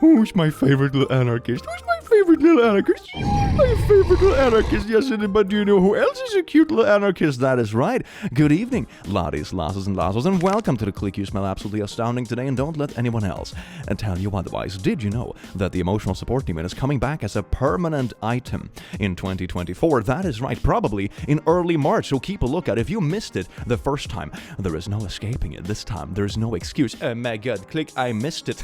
Who's my favorite little anarchist? Who's my favorite little anarchist? My favorite little anarchist. Yes, but do you know who else is a cute little anarchist? That is right. Good evening, laddies, lasses, and lassos, and welcome to the Click. You smell absolutely astounding today, and don't let anyone else tell you otherwise. Did you know that the emotional support team is coming back as a permanent item in 2024? That is right, probably in early March, so keep a look out. If you missed it the first time, there is no escaping it. This time, there is no excuse. Oh my god, Click, I missed it.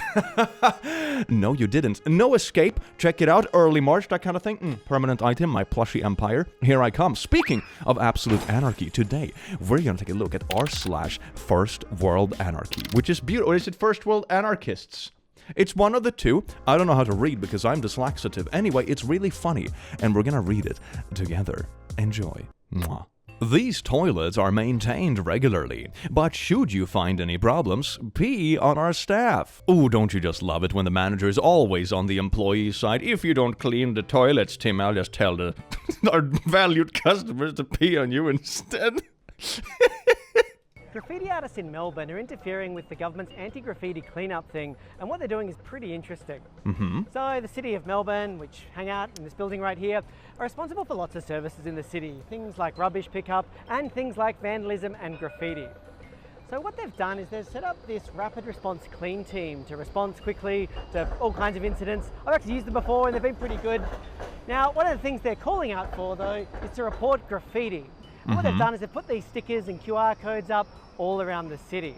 No, you didn't. No escape. Check it out. Early March, that kind of thing. Permanent item, my plushy empire. Here I come. Speaking of absolute anarchy, today we're going to take a look at r/FirstWorldAnarchy, which is beautiful. Or is it FirstWorldAnarchists? It's one of the two. I don't know how to read because I'm dyslexic. Anyway, it's really funny, and we're going to read it together. Enjoy. Mwah. These toilets are maintained regularly, but should you find any problems, pee on our staff. Ooh, don't you just love it when the manager is always on the employee side? If you don't clean the toilets, Tim, I'll just tell our valued customers to pee on you instead. Graffiti artists in Melbourne are interfering with the government's anti-graffiti cleanup thing, and what they're doing is pretty interesting. So the City of Melbourne, which hang out in this building right here, are responsible for lots of services in the city, things like rubbish pickup and things like vandalism and graffiti. So what they've done is they've set up this rapid response clean team to respond quickly to all kinds of incidents. I've actually used them before and they've been pretty good. Now, one of the things they're calling out for though is to report graffiti. And what they've done is they've put these stickers and QR codes up all around the city.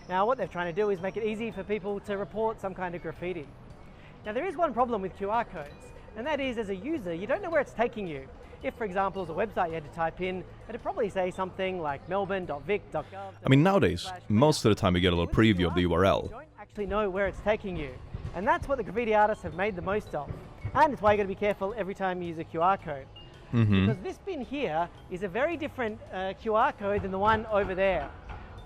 Now what they're trying to do is make it easy for people to report some kind of graffiti. Now there is one problem with QR codes, and that is as a user, you don't know where it's taking you. If, for example, as a website you had to type in, it'd probably say something like melbourne.vic.gov. I mean, nowadays, most of the time you get a little preview of the URL. You don't actually know where it's taking you. And that's what the graffiti artists have made the most of. And it's why you got to be careful every time you use a QR code. Because this bin here is a very different QR code than the one over there.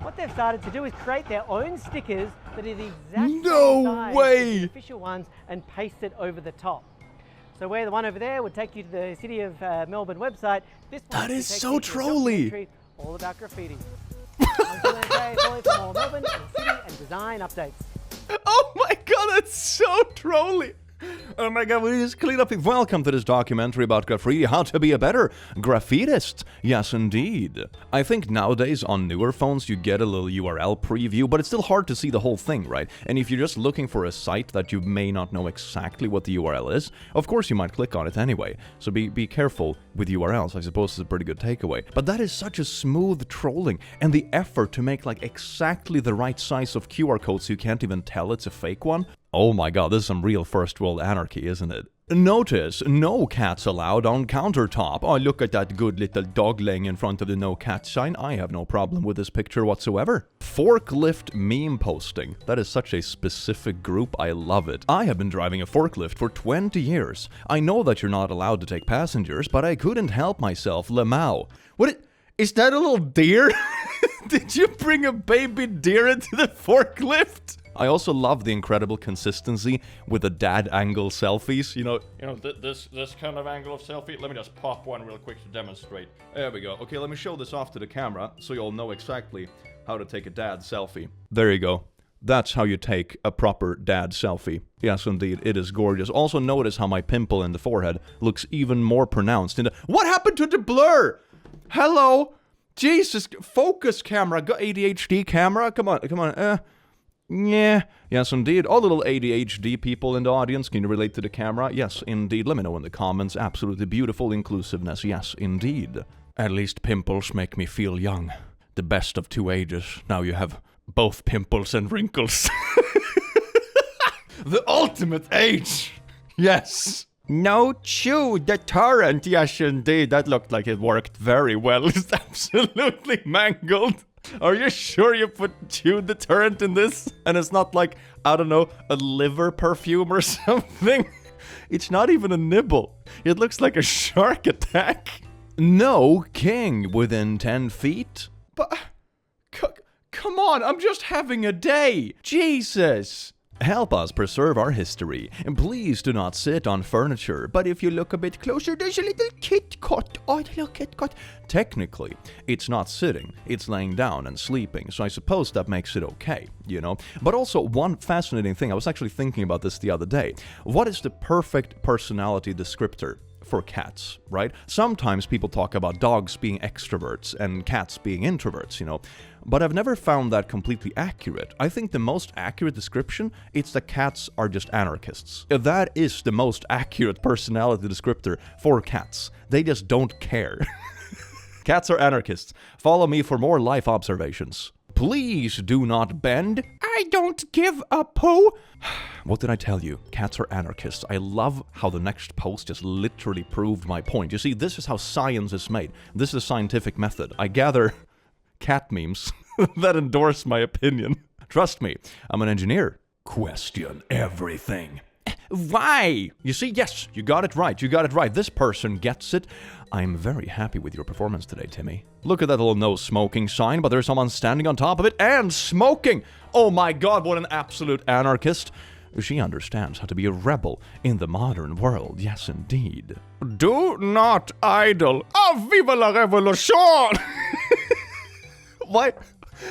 What they've started to do is create their own stickers that are the exact same size as the official ones and paste it over the top. So where the one over there would take you to the City of Melbourne website, this one that is take so you to a documentary all about graffiti. Until then, follow for more Melbourne and city and design updates. Oh my god, that's so trolly! Oh my god, we just clean up. Welcome to this documentary about graffiti, how to be a better graffitist. Yes, indeed. I think nowadays on newer phones you get a little URL preview, but it's still hard to see the whole thing, right? And if you're just looking for a site that you may not know exactly what the URL is, of course you might click on it anyway. So be careful with URLs, I suppose is a pretty good takeaway. But that is such a smooth trolling, and the effort to make like exactly the right size of QR code so you can't even tell it's a fake one. Oh my god, this is some real first world anarchy, isn't it? Notice, no cats allowed on countertop. Oh, look at that good little dog laying in front of the no cat sign. I have no problem with this picture whatsoever. Forklift meme posting. That is such a specific group, I love it. I have been driving a forklift for 20 years. I know that you're not allowed to take passengers, but I couldn't help myself, Lemao. Is that a little deer? Did you bring a baby deer into the forklift? I also love the incredible consistency with the dad angle selfies. You know this kind of angle of selfie. Let me just pop one real quick to demonstrate. There we go. Okay, let me show this off to the camera so you all know exactly how to take a dad selfie. There you go. That's how you take a proper dad selfie. Yes, indeed, it is gorgeous. Also notice how my pimple in the forehead looks even more pronounced. What happened to the blur? Hello? Jesus, focus camera. Got ADHD camera? Come on. Yeah, yes indeed. All little ADHD people in the audience, can you relate to the camera? Yes, indeed. Let me know in the comments. Absolutely beautiful inclusiveness. Yes, indeed. At least pimples make me feel young. The best of two ages. Now you have both pimples and wrinkles. The ultimate age! Yes! No chew, the torrent. Yes, indeed. That looked like it worked very well. It's absolutely mangled. Are you sure you chewed the torrent in this? And it's not like, I don't know, a liver perfume or something? It's not even a nibble. It looks like a shark attack. No king within 10 feet? But, come on, I'm just having a day. Jesus. Help us preserve our history. And please do not sit on furniture. But if you look a bit closer, there's a little kit cot. Oh, the little kit cot. Technically, it's not sitting. It's laying down and sleeping. So I suppose that makes it okay, you know? But also, one fascinating thing, I was actually thinking about this the other day. What is the perfect personality descriptor for cats, right? Sometimes people talk about dogs being extroverts and cats being introverts, you know, but I've never found that completely accurate. I think the most accurate description, it's that cats are just anarchists. That is the most accurate personality descriptor for cats. They just don't care. Cats are anarchists. Follow me for more life observations. Please do not bend. I don't give a poo. What did I tell you? Cats are anarchists. I love how the next post just literally proved my point. You see, this is how science is made. This is a scientific method. I gather cat memes that endorse my opinion. Trust me, I'm an engineer. Question everything. Why? You see, yes, you got it right. You got it right. This person gets it. I'm very happy with your performance today, Timmy. Look at that little no smoking sign, but there's someone standing on top of it and smoking. Oh my god, what an absolute anarchist. She understands how to be a rebel in the modern world. Yes, indeed. Do not idle. Ah, viva la revolution!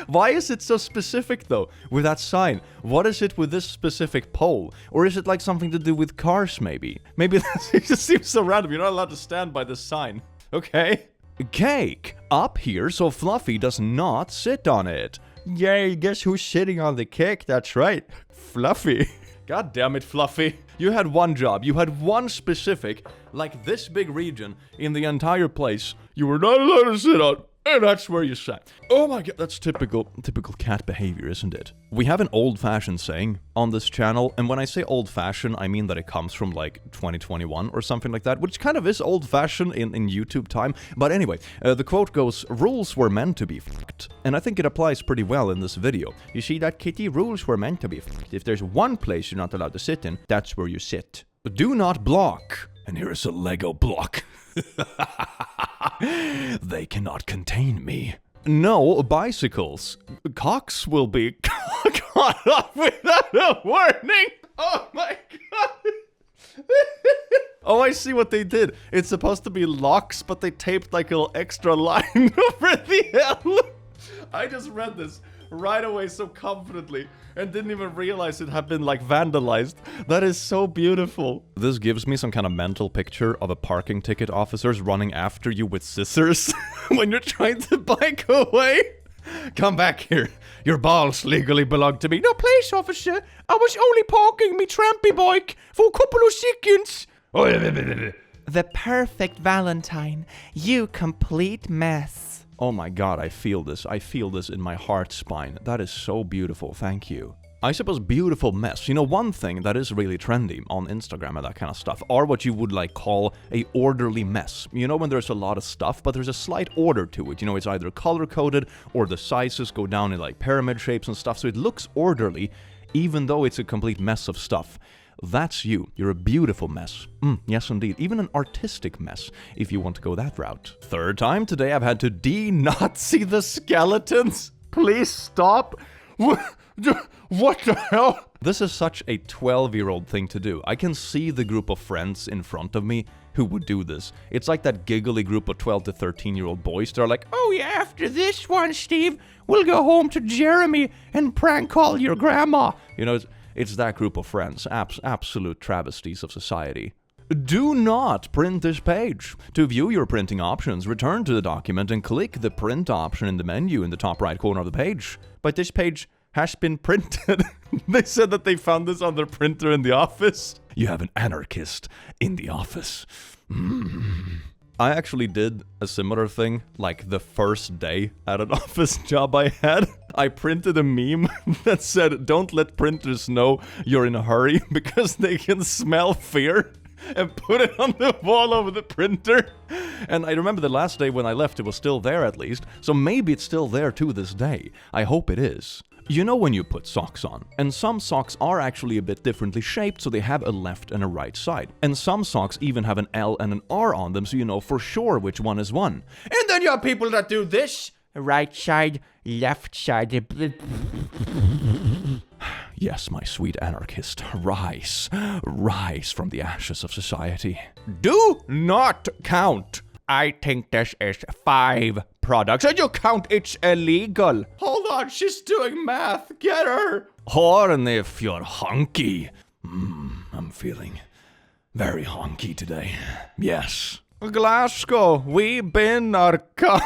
Why is it so specific, though, with that sign? What is it with this specific pole? Or is it like something to do with cars, maybe? Maybe it just seems so random. You're not allowed to stand by this sign. Okay. Cake. Up here so Fluffy does not sit on it. Yay, guess who's sitting on the cake? That's right. Fluffy. God damn it, Fluffy. You had one job. You had one specific, like this big region in the entire place you were not allowed to sit on. And that's where you sat. Oh my god, that's typical cat behavior, isn't it? We have an old-fashioned saying on this channel, and when I say old-fashioned, I mean that it comes from like 2021 or something like that, which kind of is old-fashioned in YouTube time. But anyway, the quote goes, rules were meant to be fucked. And I think it applies pretty well in this video. You see that, kitty? Rules were meant to be fucked. If there's one place you're not allowed to sit in, that's where you sit. Do not block. And here's a Lego block. They cannot contain me. No bicycles. Cocks will be caught up without a warning. Oh my god. Oh, I see what they did. It's supposed to be locks, but they taped like a little extra line over the L. I just read this right away so confidently and didn't even realize it had been like vandalized. That is so beautiful. This gives me some kind of mental picture of a parking ticket officers running after you with scissors when you're trying to bike away. Come back here. Your balls legally belong to me. No, please, officer. I was only parking me trampy bike for a couple of seconds. The perfect Valentine. You complete mess. Oh my god, I feel this. I feel this in my heart spine. That is so beautiful. Thank you. I suppose beautiful mess. You know, one thing that is really trendy on Instagram and that kind of stuff are what you would like call a orderly mess. You know, when there's a lot of stuff, but there's a slight order to it. You know, it's either color-coded or the sizes go down in like pyramid shapes and stuff, so it looks orderly, even though it's a complete mess of stuff. That's you. You're a beautiful mess. Yes, indeed. Even an artistic mess, if you want to go that route. Third time today I've had to not see the skeletons. Please stop. What the hell? This is such a 12-year-old thing to do. I can see the group of friends in front of me who would do this. It's like that giggly group of 12 to 13-year-old boys. They're like, oh yeah, after this one, Steve, we'll go home to Jeremy and prank call your grandma. You know, it's that group of friends. Absolute travesties of society. Do not print this page. To view your printing options, return to the document and click the print option in the menu in the top right corner of the page. But this page has been printed. They said that they found this on their printer in the office. You have an anarchist in the office. I actually did a similar thing, like the first day at an office job I had. I printed a meme that said, don't let printers know you're in a hurry because they can smell fear, and put it on the wall over the printer. And I remember the last day when I left, it was still there at least, so maybe it's still there to this day. I hope it is. You know when you put socks on, and some socks are actually a bit differently shaped, so they have a left and a right side. And some socks even have an L and an R on them, so you know for sure which one is one. And then you have people that do this. Right side, left side. Yes, my sweet anarchist, rise. Rise from the ashes of society. Do not count. I think this is 5 products, and you count it's illegal. Hold on, she's doing math. Get her. Horn if you're honky. I'm feeling very honky today. Yes. Glasgow, we been our cum.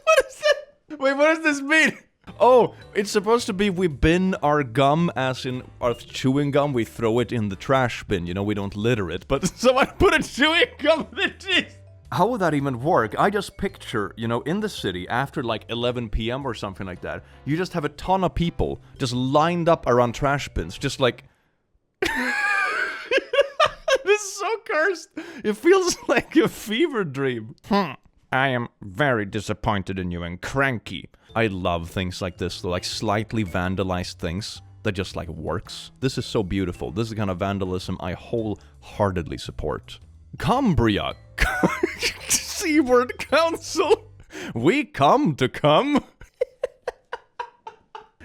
What is it? Wait, what does this mean? Oh, it's supposed to be we bin our gum, as in our chewing gum, we throw it in the trash bin, you know, we don't litter it, but someone put a chewing gum in the teeth. How would that even work? I just picture, you know, in the city, after like 11 p.m. or something like that, you just have a ton of people just lined up around trash bins, just like... This is so cursed. It feels like a fever dream. I am very disappointed in you and cranky. I love things like this, like slightly vandalized things that just like works. This is so beautiful. This is the kind of vandalism I wholeheartedly support. Cumbria. Seaward Council. We come to come.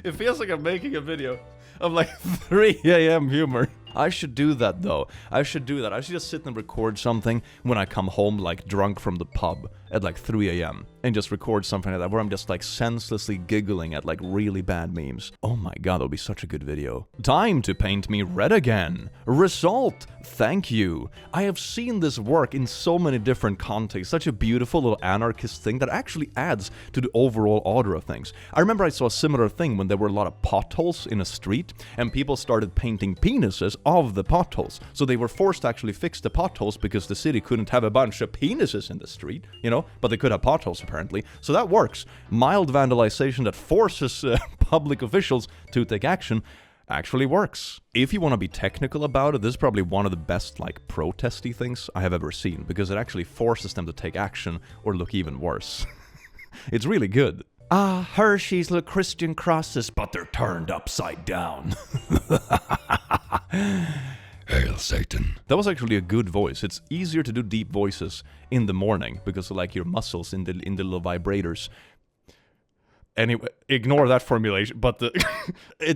It feels like I'm making a video of like 3 a.m. humor. I should do that though. I should just sit and record something when I come home like drunk from the pub at like 3 a.m. and just record something like that where I'm just like senselessly giggling at like really bad memes. Oh my god, that'll be such a good video. Time to paint me red again. Result, thank you. I have seen this work in so many different contexts. Such a beautiful little anarchist thing that actually adds to the overall order of things. I remember I saw a similar thing when there were a lot of potholes in a street and people started painting penises of the potholes. So they were forced to actually fix the potholes because the city couldn't have a bunch of penises in the street, you know, but they could have potholes apparently. So that works. Mild vandalization that forces public officials to take action actually works. If you want to be technical about it, this is probably one of the best like protesty things I have ever seen because it actually forces them to take action or look even worse. It's really good. Hershey's little Christian crosses, but they're turned upside down. Hail Satan. That was actually a good voice. It's easier to do deep voices in the morning because of like your muscles in the little vibrators. Anyway, ignore that formulation, but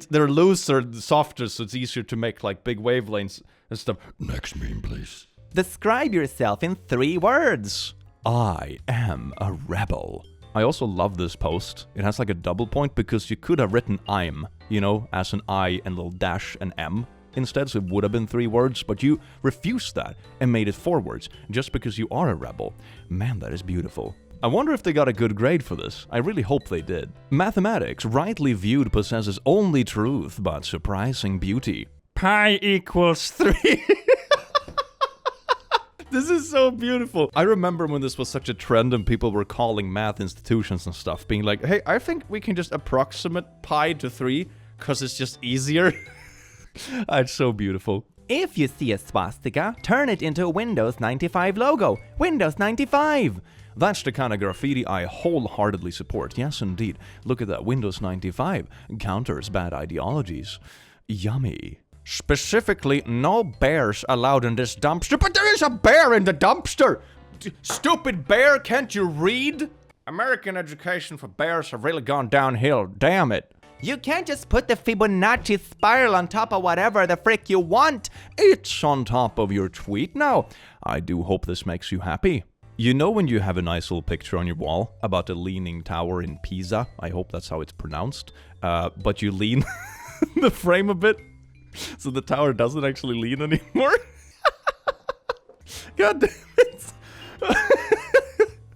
they're looser, softer, so it's easier to make like big wavelengths and stuff. Next meme, please. Describe yourself in 3 words. I am a rebel. I also love this post. It has like a double point because you could have written I'm, you know, as an I and a little dash and M instead, so it would have been 3 words, but you refused that and made it 4 words just because you are a rebel. Man, that is beautiful. I wonder if they got a good grade for this. I really hope they did. Mathematics, rightly viewed, possesses only truth, but surprising beauty. Pi equals 3. This is so beautiful. I remember when this was such a trend and people were calling math institutions and stuff, being like, hey, I think we can just approximate pi to 3 because it's just easier. It's so beautiful. If you see a swastika, turn it into a Windows 95 logo. Windows 95! That's the kind of graffiti I wholeheartedly support. Yes, indeed. Look at that. Windows 95 counters bad ideologies. Yummy. Specifically, no bears allowed in this dumpster, but there is a bear in the dumpster! Stupid bear, can't you read? American education for bears have really gone downhill, damn it. You can't just put the Fibonacci spiral on top of whatever the frick you want. It's on top of your tweet now. I do hope this makes you happy. You know when you have a nice little picture on your wall about a leaning tower in Pisa? I hope that's how it's pronounced. But you lean the frame a bit, so the tower doesn't actually lean anymore. God damn it.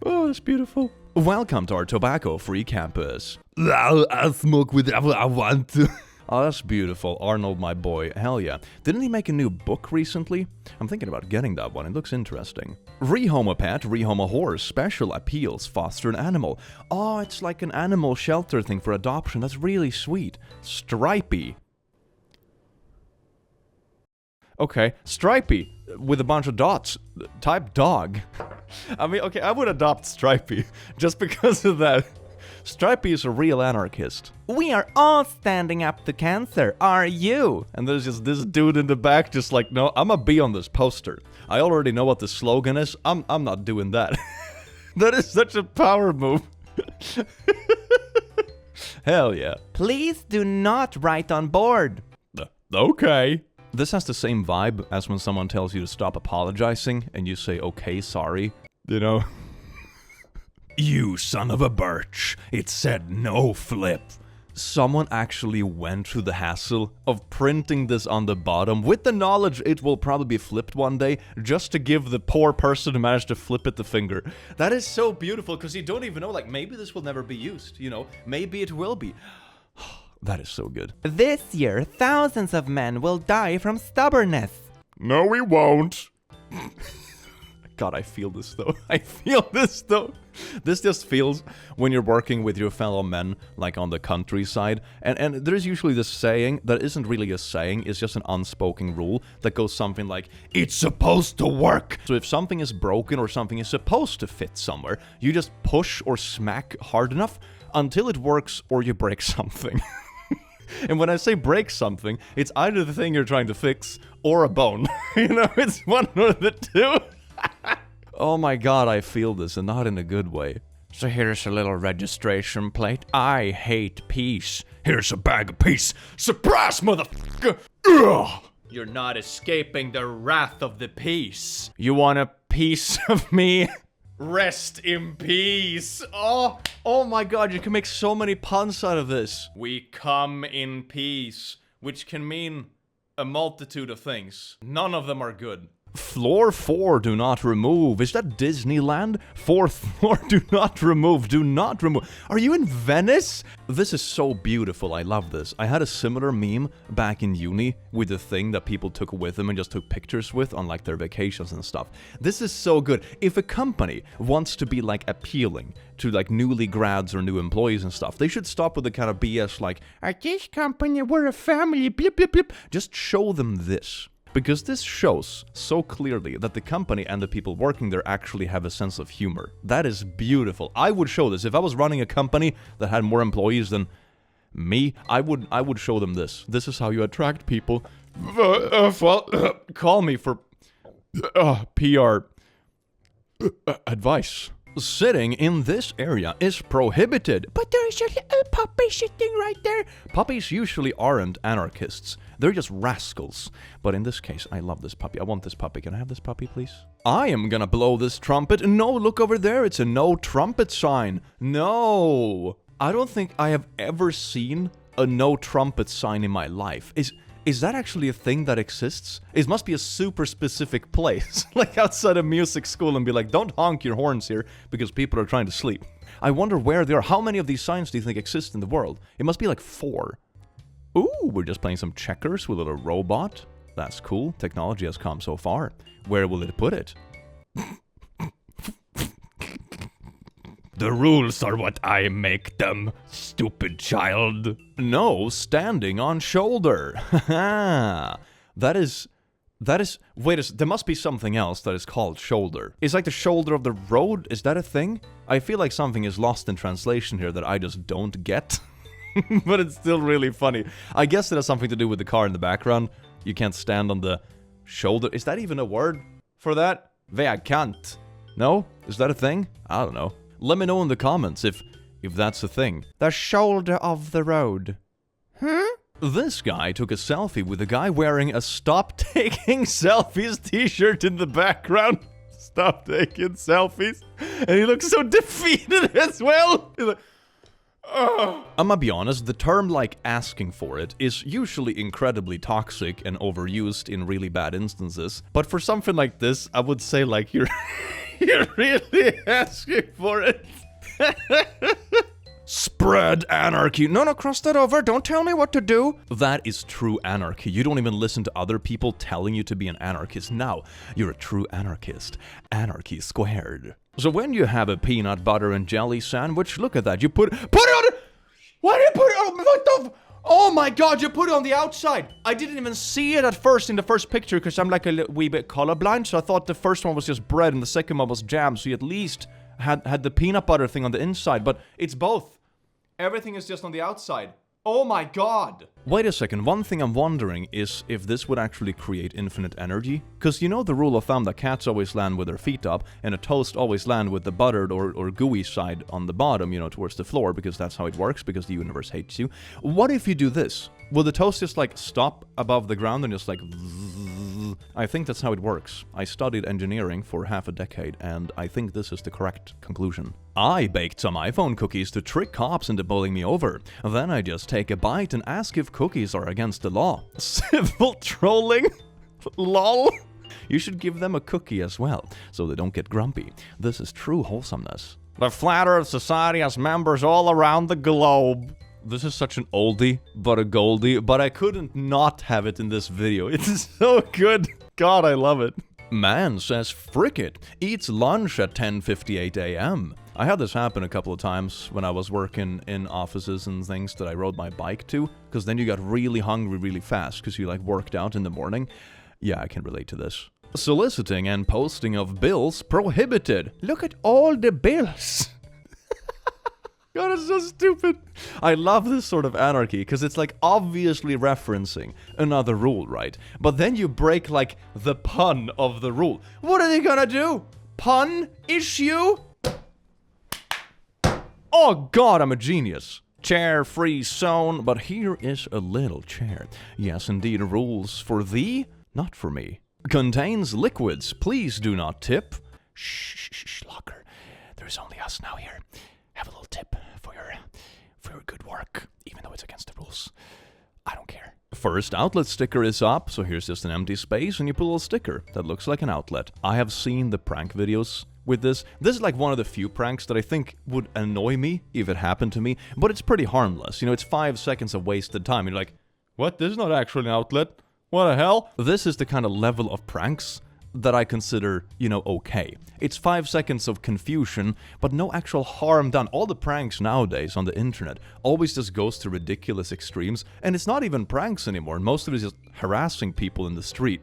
Oh, it's beautiful. Welcome to our tobacco-free campus. I'll smoke whatever I want to. Oh, that's beautiful. Arnold, my boy. Hell yeah. Didn't he make a new book recently? I'm thinking about getting that one. It looks interesting. Rehome a pet, rehome a horse. Special appeals. Foster an animal. Oh, it's like an animal shelter thing for adoption. That's really sweet. Stripey. Okay, Stripey. With a bunch of dots. Type dog. I mean, okay, I would adopt Stripey. Just because of that. Stripey is a real anarchist. We are all standing up to cancer, are you? And there's just this dude in the back just like, no, I'm gonna be on this poster. I already know what the slogan is. I'm not doing that. That is such a power move. Hell yeah. Please do not write on board. Okay. This has the same vibe as when someone tells you to stop apologizing and you say, okay, sorry. You know? You son of a birch. It said no flip. Someone actually went through the hassle of printing this on the bottom with the knowledge it will probably be flipped one day just to give the poor person who managed to flip it the finger. That is so beautiful because you don't even know, like, maybe this will never be used, you know? Maybe it will be. That is so good. This year, thousands of men will die from stubbornness. No, we won't. God, I feel this though. I feel this though. This just feels when you're working with your fellow men, like on the countryside. And there's usually this saying that isn't really a saying, it's just an unspoken rule that goes something like, it's supposed to work. So if something is broken or something is supposed to fit somewhere, you just push or smack hard enough until it works or you break something. And when I say break something, it's either the thing you're trying to fix or a bone. You know, it's one or the two. Oh my god, I feel this, and not in a good way. So here's a little registration plate. I hate peace. Here's a bag of peace. Surprise, motherfucker! Ugh. You're not escaping the wrath of the peace. You want a piece of me? Rest in peace. Oh my god, you can make so many puns out of this. We come in peace, which can mean a multitude of things. None of them are good. Floor 4, do not remove. Is that Disneyland? 4th floor, do not remove. Do not remove. Are you in Venice? This is so beautiful. I love this. I had a similar meme back in uni with the thing that people took with them and just took pictures with on like their vacations and stuff. This is so good. If a company wants to be like appealing to like newly grads or new employees and stuff, they should stop with the kind of BS like, at this company we're a family, blip, blip, blip. Just show them this. Because this shows so clearly that the company and the people working there actually have a sense of humor. That is beautiful. I would show this. If I was running a company that had more employees than me, I would show them this. This is how you attract people. Call me for PR advice. Sitting in this area is prohibited. But there's a little puppy sitting right there. Puppies usually aren't anarchists. They're just rascals. But in this case, I love this puppy. I want this puppy. Can I have this puppy, please? I am gonna blow this trumpet. No, look over there. It's a no trumpet sign. No. I don't think I have ever seen a no trumpet sign in my life. Is that actually a thing that exists? It must be a super specific place, like outside a music school, and be like, don't honk your horns here, because people are trying to sleep. I wonder where they are. How many of these signs do you think exist in the world? It must be like 4. Ooh, we're just playing some checkers with a little robot. That's cool. Technology has come so far. Where will it put it? The rules are what I make them, stupid child. No, standing on shoulder. That is, wait, there must be something else that is called shoulder. It's like the shoulder of the road, is that a thing? I feel like something is lost in translation here that I just don't get. But it's still really funny. I guess it has something to do with the car in the background. You can't stand on the shoulder. Is that even a word for that? Vägkant. No? Is that a thing? I don't know. Let me know in the comments if that's a thing. The shoulder of the road. Huh? This guy took a selfie with a guy wearing a Stop Taking Selfies t-shirt in the background. Stop taking selfies. And he looks so defeated as well. He's like, I'm gonna be honest, the term like asking for it is usually incredibly toxic and overused in really bad instances. But for something like this, I would say like you're really asking for it. Spread anarchy. No, cross that over. Don't tell me what to do. That is true anarchy. You don't even listen to other people telling you to be an anarchist. Now, you're a true anarchist. Anarchy squared. So when you have a peanut butter and jelly sandwich, look at that. You put it on. Why did you put it on? What the? Oh my god, you put it on the outside. I didn't even see it at first in the first picture because I'm like a wee bit colorblind. So I thought the first one was just bread and the second one was jam. So you at least had the peanut butter thing on the inside. But it's both. Everything is just on the outside. Oh my god! Wait a second, one thing I'm wondering is if this would actually create infinite energy? Because you know the rule of thumb that cats always land with their feet up, and a toast always land with the buttered or gooey side on the bottom, you know, towards the floor, because that's how it works, because the universe hates you. What if you do this? Will the toast just like stop above the ground and just like... I think that's how it works. I studied engineering for half a decade, and I think this is the correct conclusion. I baked some iPhone cookies to trick cops into pulling me over. Then I just take a bite and ask if cookies are against the law. Civil trolling? LOL? You should give them a cookie as well, so they don't get grumpy. This is true wholesomeness. The Flat Earth Society has members all around the globe. This is such an oldie, but a goldie, but I couldn't not have it in this video. It's so good. God, I love it. Man says frick it, eats lunch at 10:58 a.m. I had this happen a couple of times when I was working in offices and things that I rode my bike to, because then you got really hungry really fast because you like worked out in the morning. Yeah, I can relate to this. Soliciting and posting of bills prohibited. Look at all the bills. God, it's so stupid. I love this sort of anarchy, because it's like obviously referencing another rule, right? But then you break like the pun of the rule. What are they gonna do? Pun issue? Oh god, I'm a genius. Chair-free zone, but here is a little chair. Yes, indeed, rules for thee, not for me. Contains liquids, please do not tip. Shh, locker. There's only us now here. Have a little tip for your good work, even though it's against the rules. I don't care. First outlet sticker is up, so here's just an empty space, and you put a little sticker that looks like an outlet. I have seen the prank videos with this. This is like one of the few pranks that I think would annoy me if it happened to me, but it's pretty harmless. You know, it's 5 seconds of wasted time. You're like, what? This is not actually an outlet. What the hell? This is the kind of level of pranks that I consider, you know, okay. It's 5 seconds of confusion, but no actual harm done. All the pranks nowadays on the internet always just goes to ridiculous extremes, and it's not even pranks anymore. Most of it is just harassing people in the street.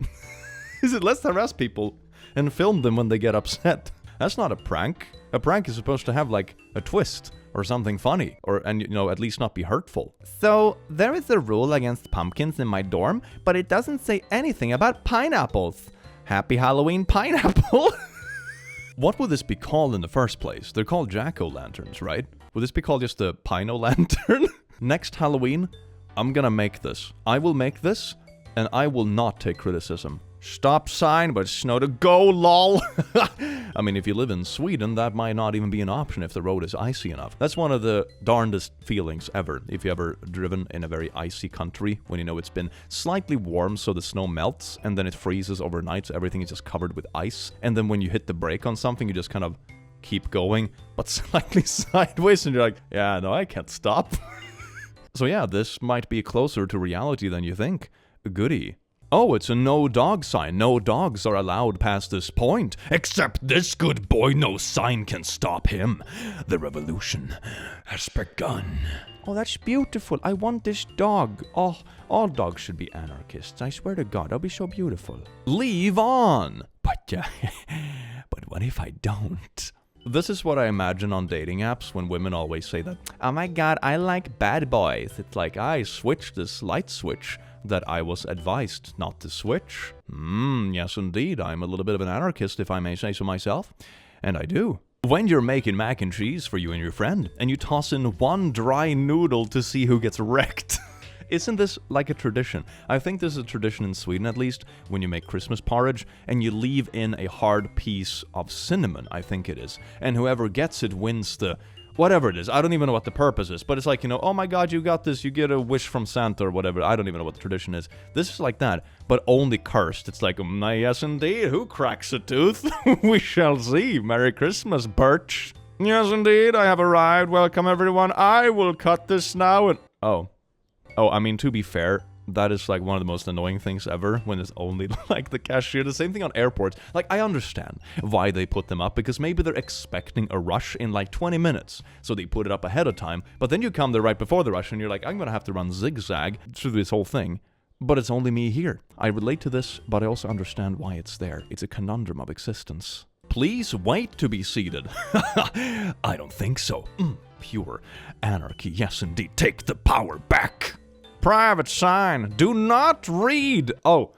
Is it let's harass people and film them when they get upset? That's not a prank. A prank is supposed to have like a twist or something funny, and you know, at least not be hurtful. So there is a rule against pumpkins in my dorm, but it doesn't say anything about pineapples. Happy Halloween, pineapple! What would this be called in the first place? They're called jack-o'-lanterns, right? Would this be called just a pino-lantern? Next Halloween, I'm gonna make this. I will make this, and I will not take criticism. Stop sign, but snow to go, lol! I mean, if you live in Sweden, that might not even be an option if the road is icy enough. That's one of the darndest feelings ever, if you ever driven in a very icy country, when you know it's been slightly warm so the snow melts, and then it freezes overnight so everything is just covered with ice, and then when you hit the brake on something, you just kind of keep going, but slightly sideways, and you're like, yeah, no, I can't stop. So yeah, this might be closer to reality than you think. Goody. Oh, it's a no dog sign. No dogs are allowed past this point. Except this good boy, no sign can stop him. The revolution has begun. Oh, that's beautiful. I want this dog. Oh, all dogs should be anarchists. I swear to God, that'll be so beautiful. Leave on. But what if I don't? This is what I imagine on dating apps when women always say that, oh my God, I like bad boys. It's like, I switched this light switch that I was advised not to switch. Yes indeed, I'm a little bit of an anarchist if I may say so myself. And I do. When you're making mac and cheese for you and your friend, and you toss in one dry noodle to see who gets wrecked. Isn't this like a tradition? I think this is a tradition in Sweden at least, when you make Christmas porridge, and you leave in a hard piece of cinnamon, I think it is. And whoever gets it wins the... whatever it is, I don't even know what the purpose is, but it's like, you know, oh my God, you got this, you get a wish from Santa or whatever. I don't even know what the tradition is. This is like that, but only cursed. It's like, yes indeed, who cracks a tooth? We shall see. Merry Christmas, Birch. Yes indeed, I have arrived. Welcome everyone. I will cut this now and... Oh, I mean, to be fair, that is like one of the most annoying things ever, when it's only like the cashier. The same thing on airports. Like, I understand why they put them up, because maybe they're expecting a rush in like 20 minutes. So they put it up ahead of time, but then you come there right before the rush and you're like, I'm gonna have to run zigzag through this whole thing. But it's only me here. I relate to this, but I also understand why it's there. It's a conundrum of existence. Please wait to be seated. I don't think so. Pure anarchy. Yes, indeed. Take the power back. Private sign. Do not read. Oh,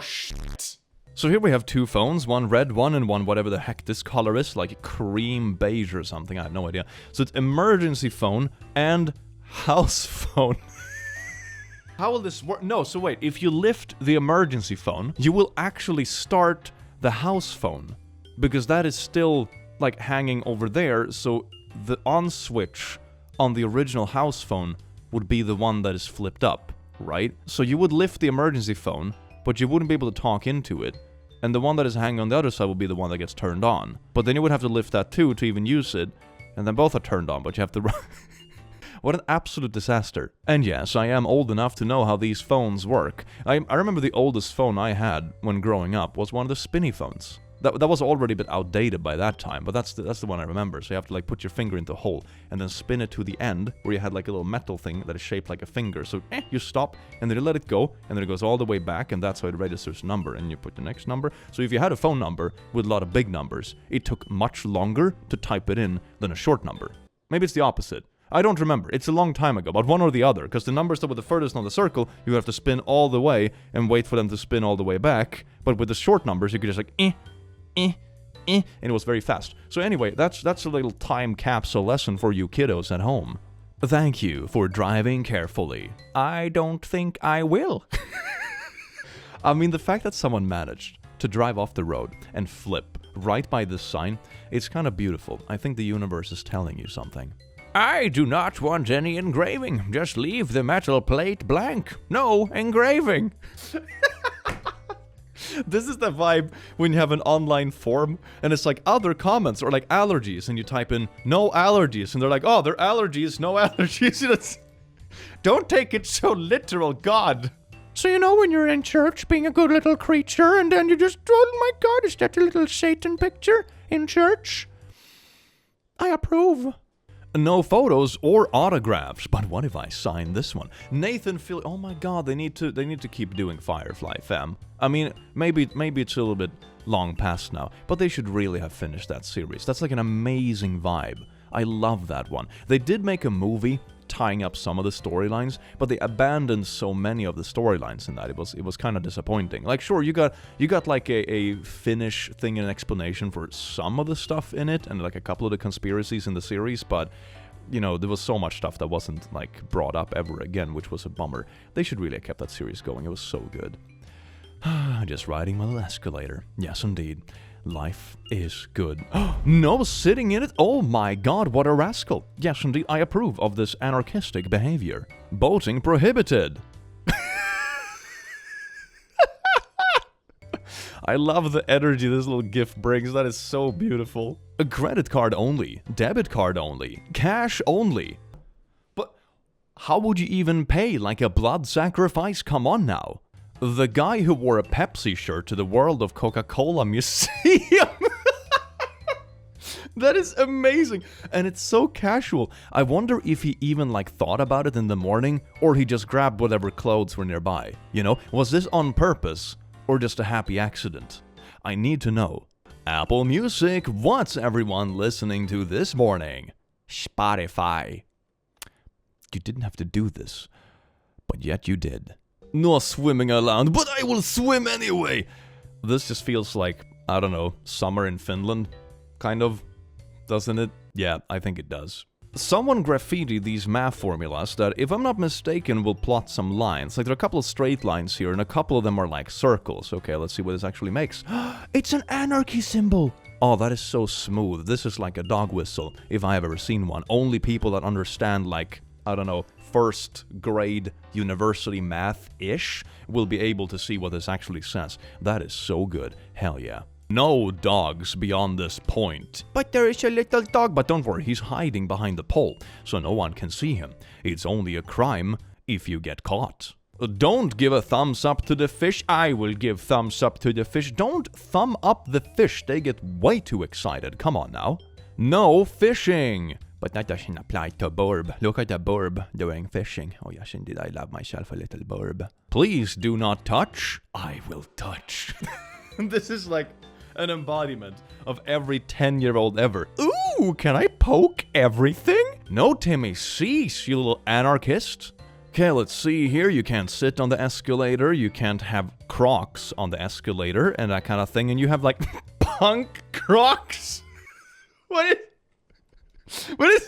shit. So here we have two phones, one red one and one whatever the heck this color is, like cream beige or something, I have no idea. So it's emergency phone and house phone. How will this work? No, so wait, if you lift the emergency phone, you will actually start the house phone, because that is still like hanging over there, so the on switch on the original house phone would be the one that is flipped up, right? So you would lift the emergency phone, but you wouldn't be able to talk into it. And the one that is hanging on the other side will be the one that gets turned on. But then you would have to lift that too to even use it. And then both are turned on, but you have to run. What an absolute disaster. And yes, I am old enough to know how these phones work. I remember the oldest phone I had when growing up was one of the spinny phones. That was already a bit outdated by that time, but that's the one I remember. So you have to like put your finger into a hole and then spin it to the end where you had like a little metal thing that is shaped like a finger. So you stop and then you let it go and then it goes all the way back, and that's how it registers a number, and you put the next number. So if you had a phone number with a lot of big numbers, it took much longer to type it in than a short number. Maybe it's the opposite. I don't remember. It's a long time ago, but one or the other, because the numbers that were the furthest on the circle, you have to spin all the way and wait for them to spin all the way back. But with the short numbers, you could just like and it was very fast. So anyway, that's a little time capsule lesson for you kiddos at home. Thank you for driving carefully. I don't think I will. I mean, the fact that someone managed to drive off the road and flip right by this sign, it's kind of beautiful. I think the universe is telling you something. I do not want any engraving. Just leave the metal plate blank. No engraving. This is the vibe when you have an online forum and it's like other comments or like allergies, and you type in no allergies and they're like, oh, they're allergies, no allergies. Don't take it so literal, God. So you know when you're in church being a good little creature and then you just, oh my God, is that a little Satan picture in church? I approve. No photos or autographs, but what if I sign this one? Nathan Phil. Oh my God, they need to keep doing Firefly Fam. I mean, maybe it's a little bit long past now, but they should really have finished that series. That's like an amazing vibe. I love that one. They did make a movie tying up some of the storylines, but they abandoned so many of the storylines in that it was kind of disappointing. Like, sure, you got like a finish thing and an explanation for some of the stuff in it, and like a couple of the conspiracies in the series, but you know, there was so much stuff that wasn't like brought up ever again, which was a bummer. They should really have kept that series going. It was so good. Just riding my little escalator. Yes, indeed. Life is good. No sitting in it? Oh my God, what a rascal. Yes, indeed, I approve of this anarchistic behavior. Boating prohibited. I love the energy this little GIF brings. That is so beautiful. A credit card only. Debit card only. Cash only. But how would you even pay? Like a blood sacrifice? Come on now. The guy who wore a Pepsi shirt to the World of Coca-Cola Museum. That is amazing. And it's so casual. I wonder if he even like thought about it in the morning, or he just grabbed whatever clothes were nearby. You know, was this on purpose or just a happy accident? I need to know. Apple Music, what's everyone listening to this morning? Spotify. You didn't have to do this, but yet you did. No swimming allowed, but I will swim anyway. This just feels like, I don't know, summer in Finland, kind of, doesn't it? Yeah, I think it does. Someone graffitied these math formulas that, if I'm not mistaken, will plot some lines. Like, there are a couple of straight lines here, and a couple of them are like circles. Okay, let's see what this actually makes. It's an anarchy symbol! Oh, that is so smooth. This is like a dog whistle, if I have ever seen one. Only people that understand, like, I don't know, first grade university math-ish will be able to see what this actually says. That is so good. Hell yeah. No dogs beyond this point. But there is a little dog. But don't worry, he's hiding behind the pole, so no one can see him. It's only a crime if you get caught. Don't give a thumbs up to the fish. I will give thumbs up to the fish. Don't thumb up the fish. They get way too excited. Come on now. No fishing. But that doesn't apply to burb. Look at the burb doing fishing. Oh yes, indeed, I love myself a little burb. Please do not touch. I will touch. This is like An embodiment of every 10-year-old ever. Ooh, can I poke everything? No, Timmy, cease, you little anarchist. Okay, let's see here. You can't sit on the escalator, you can't have Crocs on the escalator and that kind of thing, and you have like punk Crocs? What is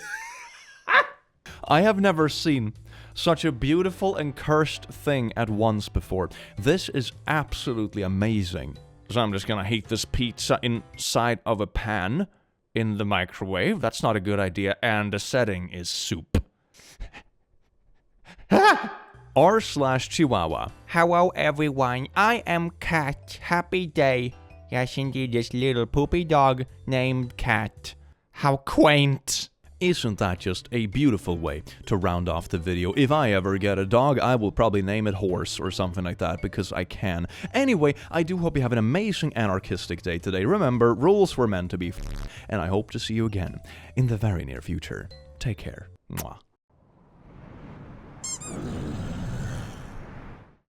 I have never seen such a beautiful and cursed thing at once before. This is absolutely amazing. So I'm just gonna heat this pizza inside of a pan in the microwave. That's not a good idea, and the setting is soup. r/Chihuahua. Hello everyone, I am Cat. Happy day. Yes indeed, this little poopy dog named Cat. How quaint. Isn't that just a beautiful way to round off the video? If I ever get a dog, I will probably name it Horse or something like that, because I can. Anyway, I do hope you have an amazing anarchistic day today. Remember, rules were meant to be and I hope to see you again in the very near future. Take care. Mwah.